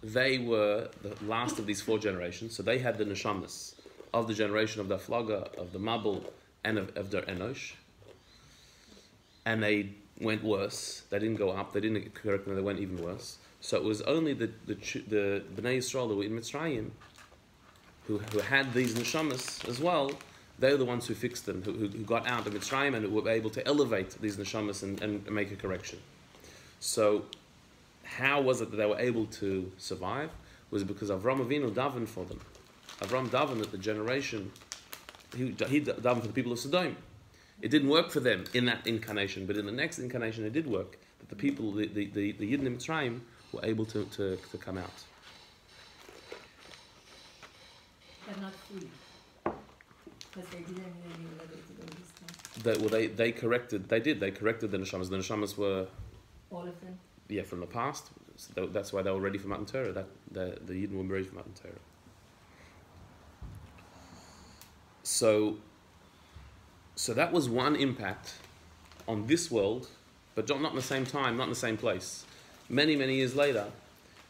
they were the last of these 4 generations, so they had the neshamas of the generation of the Flaga, of the Mabel, and of their Enosh. And they went worse. They didn't go up, they didn't correct them, they went even worse. So it was only the Bnei Yisrael who were in Mitzrayim, who had these neshamas as well. They were the ones who fixed them, who got out of Mitzrayim and were able to elevate these neshamas and make a correction. So, how was it that they were able to survive? Was it because Avram Avinu davened for them? Avram davened that the generation, he davened for the people of Sodom. It didn't work for them in that incarnation, but in the next incarnation it did work. That the people, the Yidden in Mitzrayim, were able to come out. But not fully, because they didn't really elevate it this time. They corrected the neshamas. The neshamas were all of them? Yeah, from the past. So that's why they were ready for Matan Torah. The Yidden were ready for Matan Torah. So that was one impact on this world, but not in the same time, not in the same place. Many, many years later,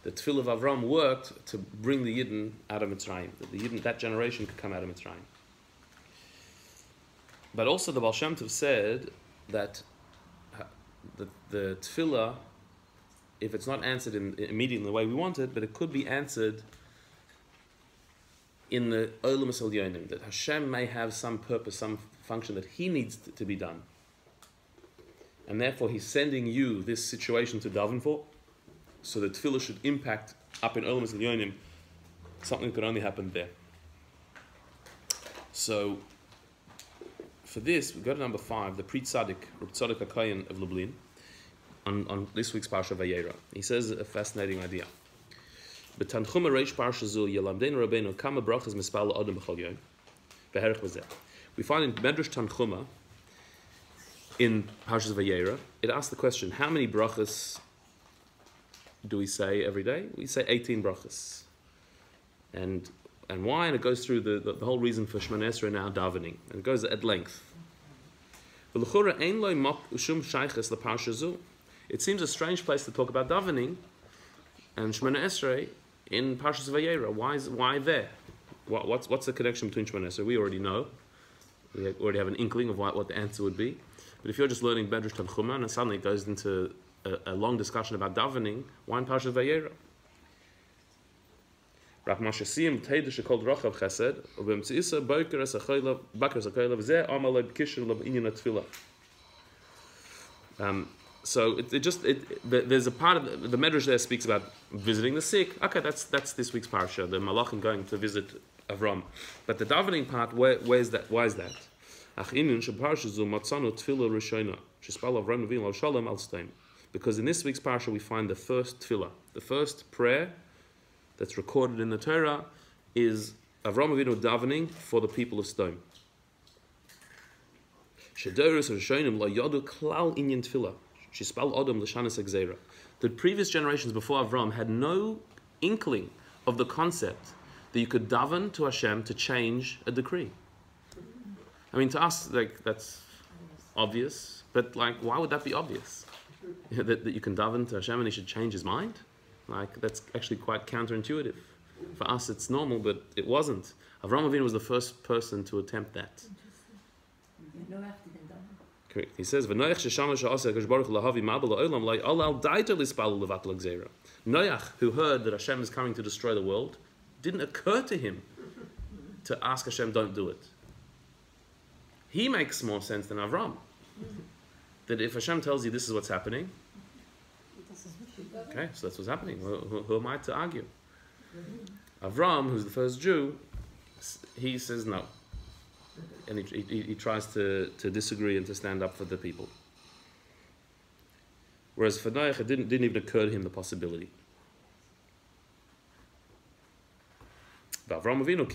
the Tefillah of Avram worked to bring the Yidden out of Mitzrayim. That generation could come out of Mitzrayim. But also the Baal Shem Tov said that the Tefillah, if it's not answered immediately in the way we want it, but it could be answered in the Olam Elyonim, that Hashem may have some purpose, some function that He needs to be done. and therefore he's sending you this situation to daven for, so that tefillah should impact up in Olamas Elyonim, something that could only happen there. So, for this, we go to number 5, the Pri Tzadik, Reb Tzadok HaKohen of Lublin, on this week's Parsha Vayera. He says a fascinating idea. B'tanchuma reish Parsha Zu Yelamdeinu Rabbeinu kama brachas mispal Adam b'chol yom v'herech b'zeh. We find in Medrash Tanchuma, in Parshas Vayera, it asks the question, how many brachas do we say every day? We say 18 brachas. And why? And it goes through the whole reason for Shemona Esrei now davening. And it goes at length. It seems a strange place to talk about davening and Shemona Esrei in Parshas Vayera. Why there? What's the connection between Shemona Esrei? We already know. We already have an inkling of what the answer would be. But if you're just learning Medrash Tanchuma and suddenly it goes into a long discussion about davening, why in Parshas Vayera? Rak Mashasiyim Teidish called Rachav Chesed, Ubemtzisa Boker as a Chaylav, Bakar as a Chaylav, Zeh Amaleb Kishin Lab Inyan Tefillah. So there's a part of the Medrash there speaks about visiting the sick. Okay, that's this week's parsha, the Malachim going to visit Avram. But the davening part, where's that? Why is that? Because in this week's parsha we find the first tefillah, the first prayer that's recorded in the Torah is Avram Avinu davening for the people of Sodom. The previous generations before Avram had no inkling of the concept that you could daven to Hashem to change a decree. I mean, to us, like, that's obvious, but like, why would that be obvious? that you can daven to Hashem and he should change his mind? Like, that's actually quite counterintuitive. For us, it's normal, but it wasn't. Avram Avinu was the first person to attempt that. Correct. He says, Noach, who heard that Hashem is coming to destroy the world, didn't occur to him to ask Hashem, don't do it. He makes more sense than Avram. That if Hashem tells you this is what's happening, okay, so that's what's happening. Who am I to argue? Avram, who's the first Jew, he says no. And he tries to disagree and to stand up for the people. Whereas for Noach, it didn't even occur to him the possibility. So Avram Avinu,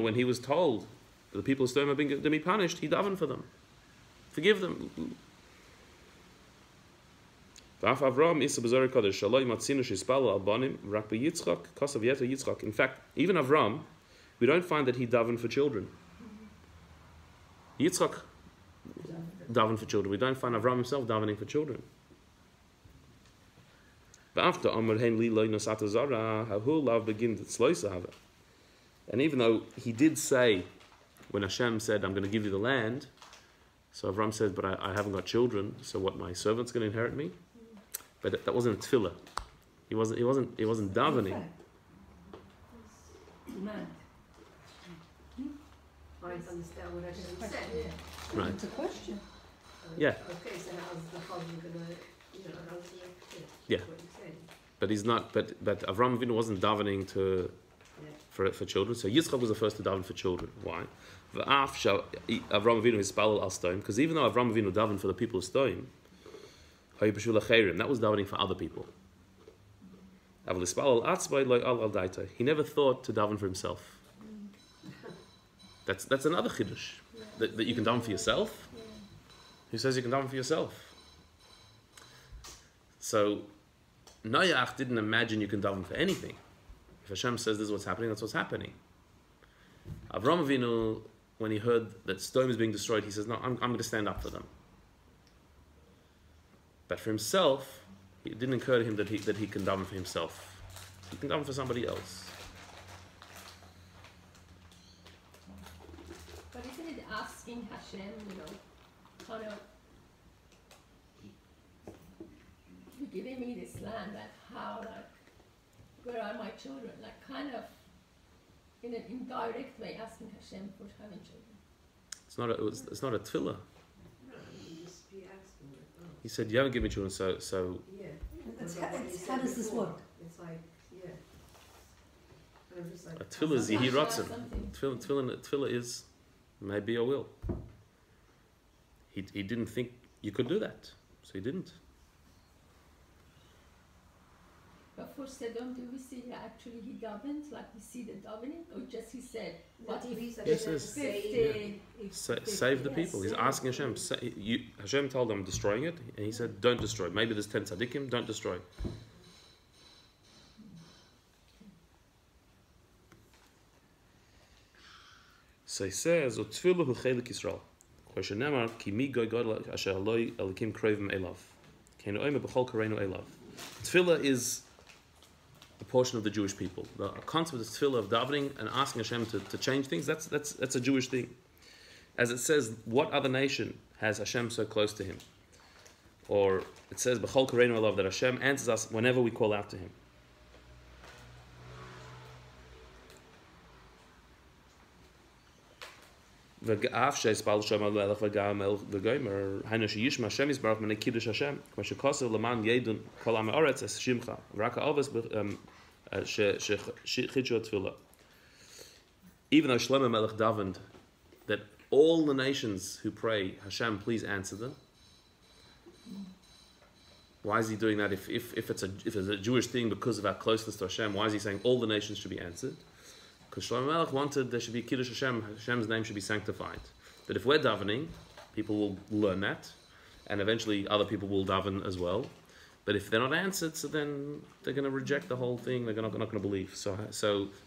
when he was told that the people of Sodom are going to be punished, he davened for them. Forgive them. In fact, even Avram, we don't find that he davened for children. Yitzchak davened for children. We don't find Avram himself davening for children. And even though he did say, when Hashem said, I'm going to give you the land, so Avram said, but I haven't got children, so what, my servant's going to inherit me? But that wasn't a tefillah. He wasn't davening. I understand what Hashem said. Right. It's a question. Yeah. Okay, so how's the father going to, how's he going to Yeah. what he's saying? But he's not. But Avram Avinu wasn't davening for children. So Yitzchak was the first to daven for children. Why? Avram Avinu hispalel al Sodom, because even though Avram Avinu davened for the people of Sodom, that was davening for other people. He never thought to daven for himself. That's another chiddush. That you can daven for yourself. Who says you can daven for yourself? So Noach didn't imagine you can daven for anything. If Hashem says this is what's happening, that's what's happening. Avram Avinu, when he heard that Sodom is being destroyed, he says, no, I'm going to stand up for them. But for himself, it didn't occur to him that he can daven for himself. He can daven for somebody else. But isn't it asking Hashem, kind of, you're giving me this land, where are my children? Like, kind of, in an indirect way, asking Hashem for having children. It's not a tefillah. No, you just be asking it. Oh. He said, "You haven't given me children, so Yeah. How does this work? It's like, yeah. And I'm just like, a tefillah is Something. yehi ratzon. Tefillah is maybe I will." He didn't think you could do that, so he didn't. But for Sodom, do we see actually he davened, like we see the davening, or just he said, what if please, Yes, Hashem, yes. save Save the yes, people. He's asking Hashem. Hashem told him destroying it, and he said, "Don't destroy. Maybe there's 10 tzaddikim. Don't destroy." So he says, "Utfilu hu chelik Yisrael." Question nemar ki mi goy god asher loy elikim krovim elav. Keinu oime b'chol kareinu elav. Tefillah is a portion of the Jewish people. The concept of tefillah, of davening and asking Hashem to change things, that's a Jewish thing. As it says, what other nation has Hashem so close to him? Or it says, b'chol kareinu elav, that Hashem answers us whenever we call out to him. ואף שהספל שם על מלך וגם אל וגוימר, היינו שישמע השם יסברך מני קידוש השם, כמו שכוסר למען ידון כל עם הארץ, אז שמך, ורק האובס שחידשו התפילה. Even though Shlomo Melech davened that all the nations who pray, Hashem, please answer them. Why is he doing that if it's a Jewish thing because of our closeness to Hashem? Why is he saying all the nations should be answered? Because Shlomo Melech wanted there should be Kiddush Hashem, Hashem's name should be sanctified. That if we're davening, people will learn that, and eventually other people will daven as well. But if they're not answered, so then they're going to reject the whole thing, they're not going to believe. So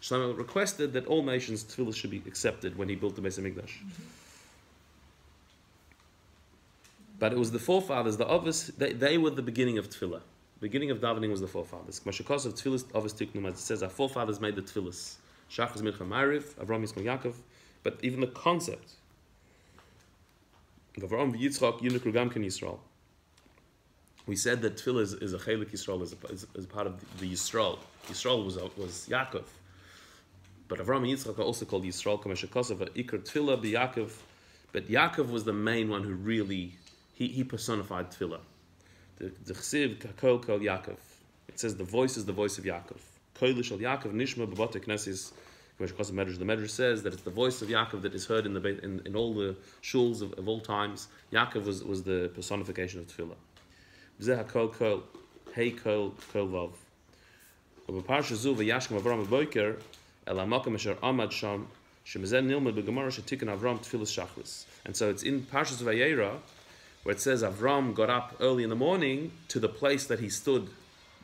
Shlomo requested that all nations' tefillah should be accepted when he built the Beis HaMikdash. But it was the forefathers, the Avos, they were the beginning of tefillah. The beginning of davening was the forefathers. Mashakos of tefillah, Avos Tiknum, as it says, our forefathers made the tefillahs. Shachas Mincha Ma'ariv, Avrohom Yitzchak Yaakov, but even the concept of Avrohom Yitzchak Yunuk Gamken Yisrael. We said that tefillah is a chelik Yisrael, is a part of the Yisrael. Yisrael was Yaakov, but Avrohom and Yitzchak are also called Yisrael. Kameshakosov Ikar Tefillah be Yaakov, but Yaakov was the main one who really he personified tefillah. The Chsiv Kol Kol Yaakov. It says the voice is the voice of Yaakov. The Medrash says that it's the voice of Yaakov that is heard in all the shuls of all times. Yaakov was the personification of tefillah. Zeh kol kol, hey kol kol vav. Ubeparsha zu v'yashkem Avram b'boker el hamakom asher amad sham shemezeh nilmud b'gemara shetiken Avram tefillas shachris. And so it's in Parshas Vayera where it says Avram got up early in the morning to the place that he stood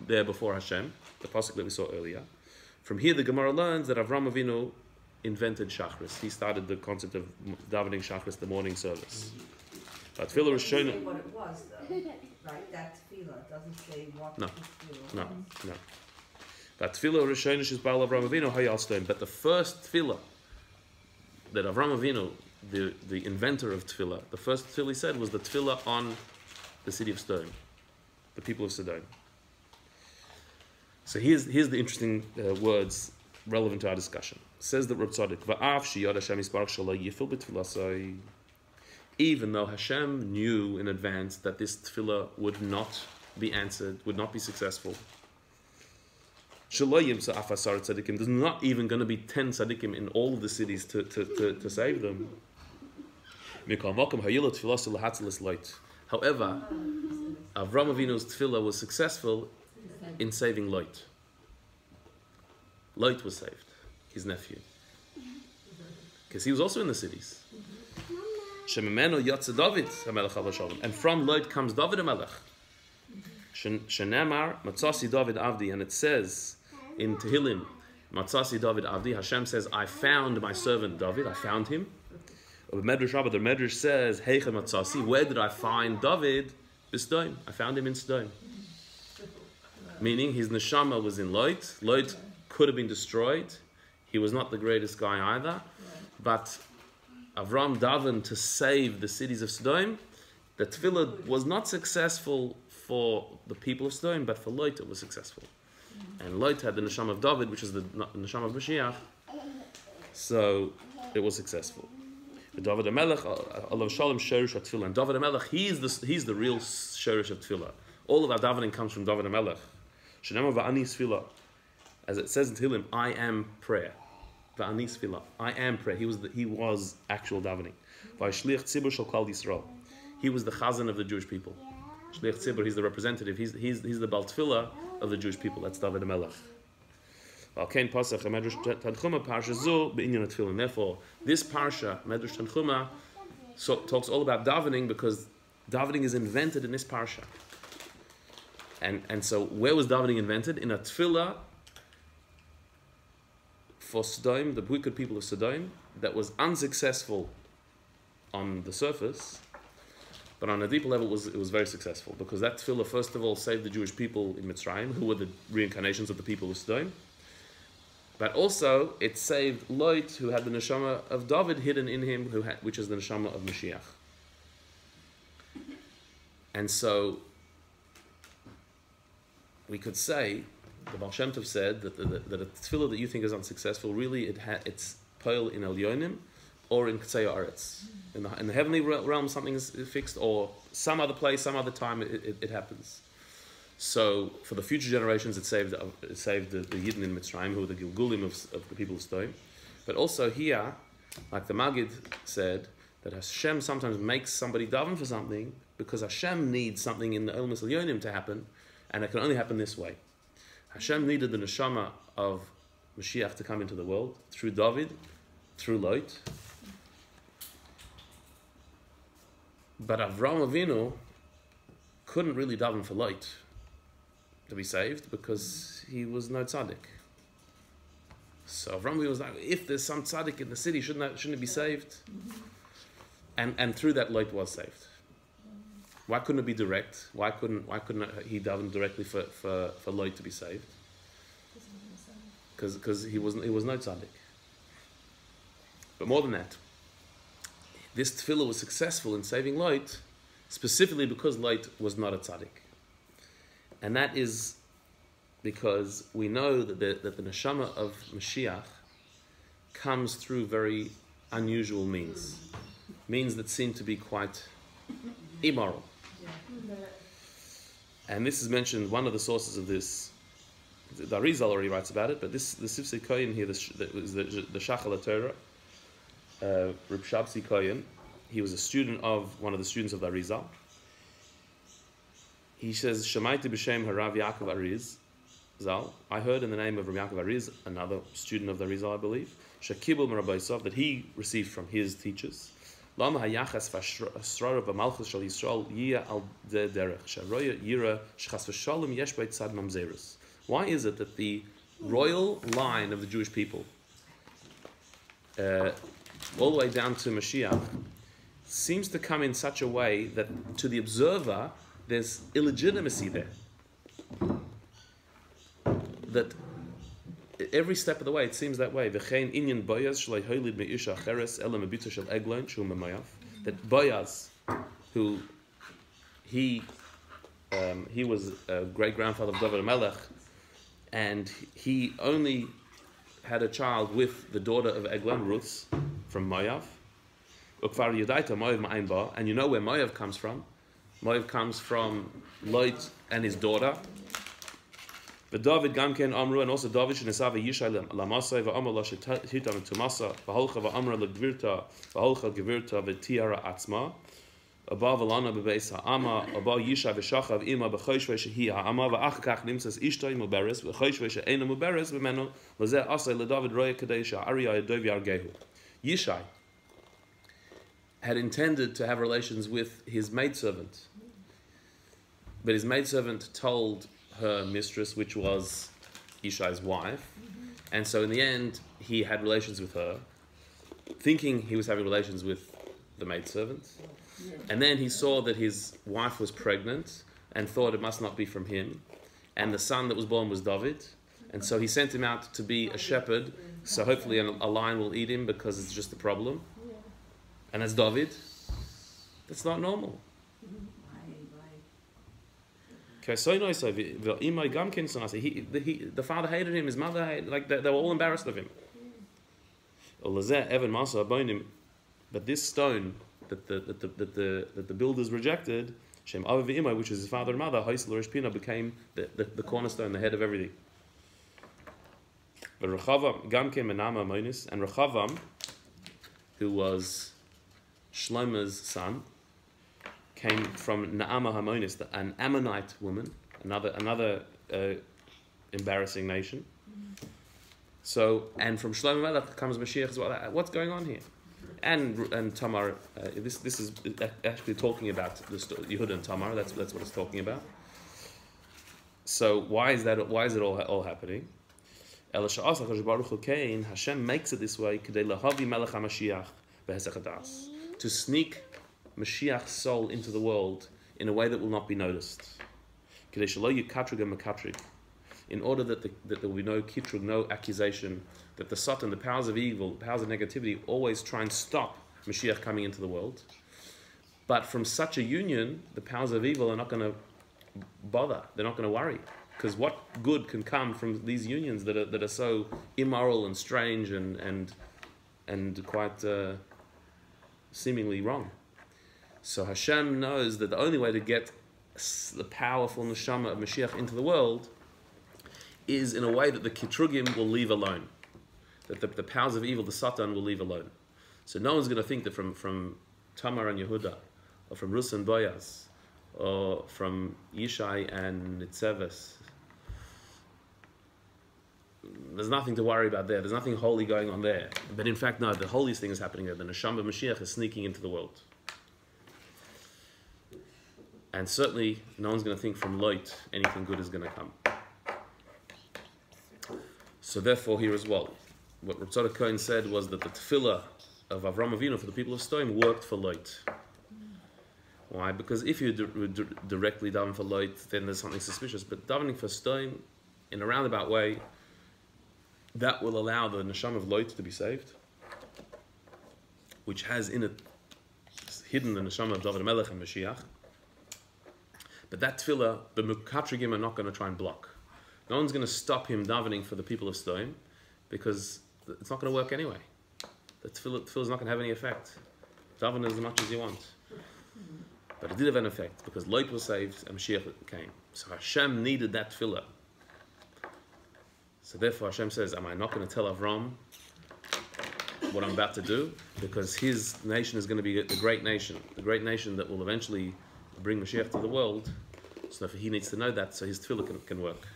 there before Hashem, the pasuk that we saw earlier. From here, the Gemara learns that Avram Avinu invented Shachris. He started the concept of davening Shachris, the morning service. But tefillah is shown. What it was, though, right? That tefillah doesn't say what. No, tefillah no, was. no. But tefillah Rishonish is Baal Avram Avinu Hayal Stone. But the first tefillah that Avram Avinu, the inventor of tefillah, the first tefillah he said was the tefillah on the city of Sodom, the people of Sodom. So here's the interesting words relevant to our discussion. It says that Reb Tzadok, Va'af sheyad Hashem yisbarach shelo yifil b'tfilasai. Even though Hashem knew in advance that this tefillah would not be answered, would not be successful. Shelo yimsa af asar tzadikim. There's not even going to be 10 tzadikim in all of the cities to save them. Mikol makom hayila tfilasai lahatzilis light. However, Avram Avinu's tefillah was successful in saving Lot. Lot was saved, his nephew. Because he was also in the cities. Shemimeno Yotze David HaMelech Alav Shalom. And from Lot comes David HaMelech. Shenemar Matzasi David Avdi. And it says in Tehillim, Matzasi David Avdi, Hashem says, I found my servant David, I found him. The Medrash says, Heicha Matzasi, where did I find David? B'Sodom. I found him in Sodom. Meaning his neshama was in Lot. Lot could have been destroyed. He was not the greatest guy either. But Avram davened to save the cities of Sodom. The tefillah was not successful for the people of Sodom, but for Lot it was successful. And Lot had the neshama of David, which is the neshama of Mashiach. So it was successful. David HaMelech, Alav Shalom, Shorish HaTfilah. And David HaMelech, he's the real Shorish of Tfilah. All of our davening comes from David HaMelech. Shenema va'ani Sfilah. As it says in Tehillim, I am prayer. Va'ani Sfilah. I am prayer. He was actual davening. Va'shliach tzibur shel klal Yisrael. He was the chazan of the Jewish people. Shliach tzibur, he's the representative. He's the Baal Tfilah of the Jewish people. That's David HaMelech. Therefore, this parsha, Medrash Tanchuma, talks all about davening because davening is invented in this parsha. And so, where was davening invented? In a tefillah for Sodom, the wicked people of Sodom, that was unsuccessful on the surface, but on a deeper level, it was very successful because that tefillah, first of all, saved the Jewish people in Mitzrayim, who were the reincarnations of the people of Sodom. But also, it saved Lot, who had the neshama of David hidden in him, which is the neshama of Mashiach. And so, we could say, the Baal Shem Tov said that a tefillah that you think is unsuccessful, really it's poil in Elyonim or in K'tzei Haaretz. In the heavenly realm, something is fixed, or some other place, some other time, it happens. So, for the future generations, it saved the Yidden in Mitzrayim, who were the Gilgulim of the people of Sodom. But also here, like the Maggid said, that Hashem sometimes makes somebody daven for something because Hashem needs something in the Elmas Elyonim to happen, and it can only happen this way. Hashem needed the neshama of Mashiach to come into the world through David, through Lot. But Avrohom Avinu couldn't really daven for Lot to be saved because he was no tzaddik. So Avrohom Avinu was like, if there's some tzaddik in the city, shouldn't it be saved? And through that Lot was saved. Why couldn't it be direct? Why couldn't he daven directly for Lot to be saved? Because he was no tzaddik. But more than that, this tefillah was successful in saving Lot, specifically because Lot was not a tzaddik. And that is because we know that the neshama of Mashiach comes through very unusual means that seem to be quite immoral. And this is mentioned, one of the sources of this, the Arizal already writes about it, but the Sifsei Kohen here, the Shachal Torah, Reb Shabsi Kohen, he was one of the students of the Arizal. He says, Shemaiti b'shem harav Yaakov Ariz, Zal, I heard in the name of Rabbi Yaakov Ariz, another student of the Arizal, I believe, Shakibul Merabaisov, that he received from his teachers, Lama hayachas v'asrar v'malchus shal Yisrael yia al de derech sharoya yira shchas v'shalom yesh beit tzad mamzerus. Why is it that the royal line of the Jewish people, all the way down to Mashiach, seems to come in such a way that to the observer there's illegitimacy there? That every step of the way it seems that way. That Boaz, who he was a great grandfather of David HaMelech, and he only had a child with the daughter of Eglon, Ruth, from Moav. And you know where Moav comes from. Moav comes from Lot and his daughter. But David Gamken Amru, and also David Shnesava Yishai Lamasai Va'amar La Hitam Tumasa Vaholcha Va'amra Legvirta Vaholcha Gevirta V'Tiara Atzma Abba Valana Bebeis Ha'ama Abba Yishai V'Shachav Ima B'Choshvei Shehi Ha'ama V'Achkach Nimsas Ishtoi Muberes V'Choshvei She'ena Muberes V'Meno Lazeh Asay LeDavid Roya Kadesha Ariyah Dov Yargehu. Yishai had intended to have relations with his maidservant, but his maidservant told her mistress, which was Yishai's wife, and so in the end he had relations with her, thinking he was having relations with the maidservant, and then he saw that his wife was pregnant and thought it must not be from him, and the son that was born was David, and so he sent him out to be a shepherd, so hopefully a lion will eat him because it's just a problem. And as David, that's not normal. The father hated him, his mother hated, like they were all embarrassed of him. But this stone that the builders rejected, Shem Avi V'Imai, which is his father and mother, Haisel Rish Pina, became the cornerstone, the head of everything. But Rechavam, Gamke Menama Amonis, and Rechavam, who was Shlomo's son, came from Naama Hamonis, an Ammonite woman, another embarrassing nation. So, and from Shlomo Melech comes Mashiach as well. What's going on here? And Tamar, this is actually talking about Yehuda and Tamar. That's what it's talking about. So why is it all happening? Hashem makes it this way to sneak Mashiach's soul into the world in a way that will not be noticed. In order that there will be no kitrug, no accusation, that the Satan, the powers of evil, the powers of negativity, always try and stop Mashiach coming into the world. But from such a union, the powers of evil are not going to bother. They're not going to worry. Because what good can come from these unions that are so immoral and strange and quite seemingly wrong? So Hashem knows that the only way to get the powerful neshama of Mashiach into the world is in a way that the kitrugim will leave alone. That the powers of evil, the Satan, will leave alone. So no one's going to think that from Tamar and Yehuda, or from Rus and Boaz, or from Yishai and Nitzeves. There's nothing to worry about there. There's nothing holy going on there. But in fact, no, the holiest thing is happening there. The Neshama of Mashiach is sneaking into the world. And certainly, no one's going to think from Lot anything good is going to come. So therefore, here as well, what Rav Tzadok Cohen said was that the tefillah of Avram Avinu for the people of Sodom worked for Lot. Why? Because if you directly daven for Lot, then there's something suspicious. But davening for Sodom, in a roundabout way, that will allow the neshama of Lot to be saved, which has in it hidden the neshama of David Melech and Mashiach. But that tefillah, the Mukatrigim are not going to try and block. No one's going to stop him davening for the people of Sodom, because it's not going to work anyway. The tefillah is not going to have any effect. Daven as much as you want. But it did have an effect, because Lot was saved and Mashiach came. So Hashem needed that tefillah. So therefore Hashem says, am I not going to tell Avram what I'm about to do? Because his nation is going to be the great nation that will eventually bring Mashiach to the world. So he needs to know that, so his tefillah can work.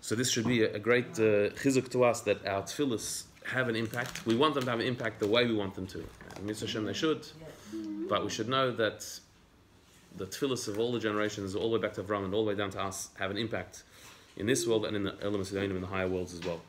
So this should be a great chizuk to us, that our tefillahs have an impact. We want them to have an impact the way we want them to. And Mitzvah Hashem, they should. But we should know that the tefillahs of all the generations, all the way back to Avram and all the way down to us, have an impact in this world and in the elements of the in the higher worlds as well.